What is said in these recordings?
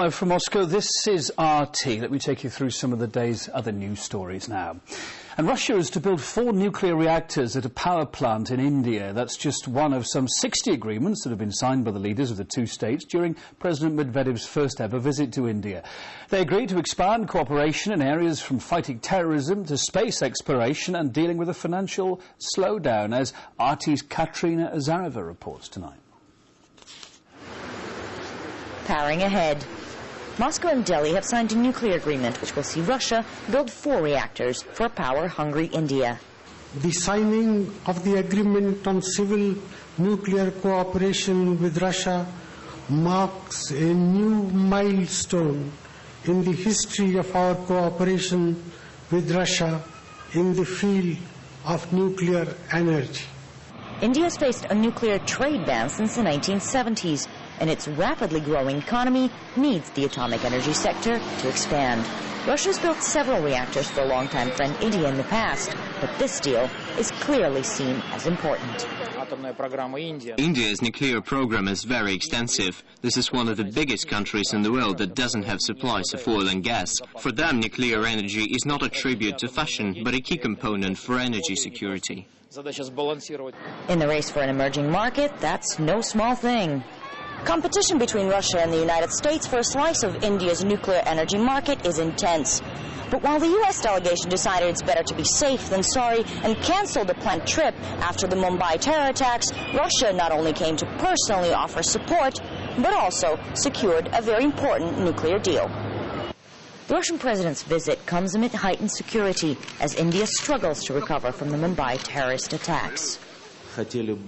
Live from Moscow, this is RT. Let me take you through some of the day's other news stories now. And Russia is to build 4 nuclear reactors at a power plant in India. That's just one of some 60 agreements that have been signed by the leaders of the two states during President Medvedev's first ever visit to India. They agreed to expand cooperation in areas from fighting terrorism to space exploration and dealing with a financial slowdown, as RT's Katrina Azarova reports tonight. Powering ahead. Moscow and Delhi have signed a nuclear agreement which will see Russia build 4 reactors for power-hungry India. The signing of the agreement on civil nuclear cooperation with Russia marks a new milestone in the history of our cooperation with Russia in the field of nuclear energy. India has faced a nuclear trade ban since the 1970s, and its rapidly growing economy needs the atomic energy sector to expand. Russia's built several reactors for a longtime friend India in the past, but this deal is clearly seen as important. India's nuclear program is very extensive. This is one of the biggest countries in the world that doesn't have supplies of oil and gas. For them, nuclear energy is not a tribute to fashion, but a key component for energy security. In the race for an emerging market, that's no small thing. Competition between Russia and the United States for a slice of India's nuclear energy market is intense. But while the U.S. delegation decided it's better to be safe than sorry and canceled the planned trip after the Mumbai terror attacks, Russia not only came to personally offer support, but also secured a very important nuclear deal. The Russian president's visit comes amid heightened security as India struggles to recover from the Mumbai terrorist attacks.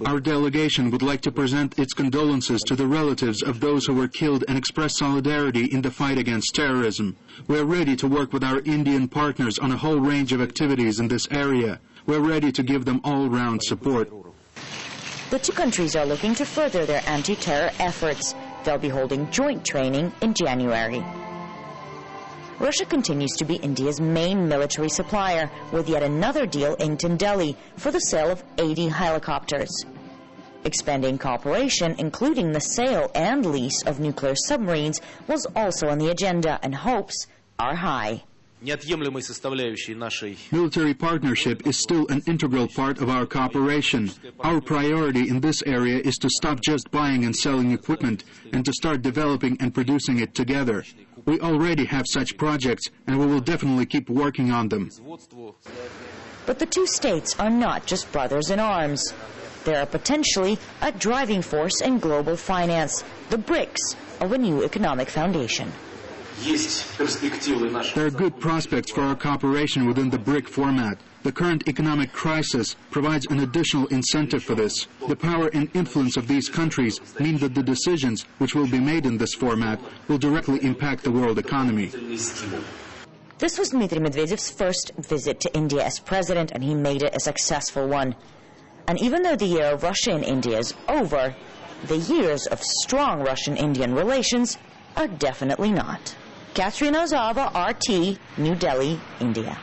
Our delegation would like to present its condolences to the relatives of those who were killed and express solidarity in the fight against terrorism. We are ready to work with our Indian partners on a whole range of activities in this area. We are ready to give them all-round support. The two countries are looking to further their anti-terror efforts. They'll be holding joint training in January. Russia continues to be India's main military supplier, with yet another deal inked in Delhi for the sale of 80 helicopters. Expanding cooperation, including the sale and lease of nuclear submarines, was also on the agenda, and hopes are high. Military partnership is still an integral part of our cooperation. Our priority in this area is to stop just buying and selling equipment and to start developing and producing it together. We already have such projects, and we will definitely keep working on them. But the two states are not just brothers in arms. They are potentially a driving force in global finance, the bricks of a new economic foundation. There are good prospects for our cooperation within the BRIC format. The current economic crisis provides an additional incentive for this. The power and influence of these countries mean that the decisions which will be made in this format will directly impact the world economy. This was Dmitry Medvedev's first visit to India as president, and he made it a successful one. And even though the year of Russia and India is over, the years of strong Russian-Indian relations are definitely not. Katrina Azarova, RT, New Delhi, India.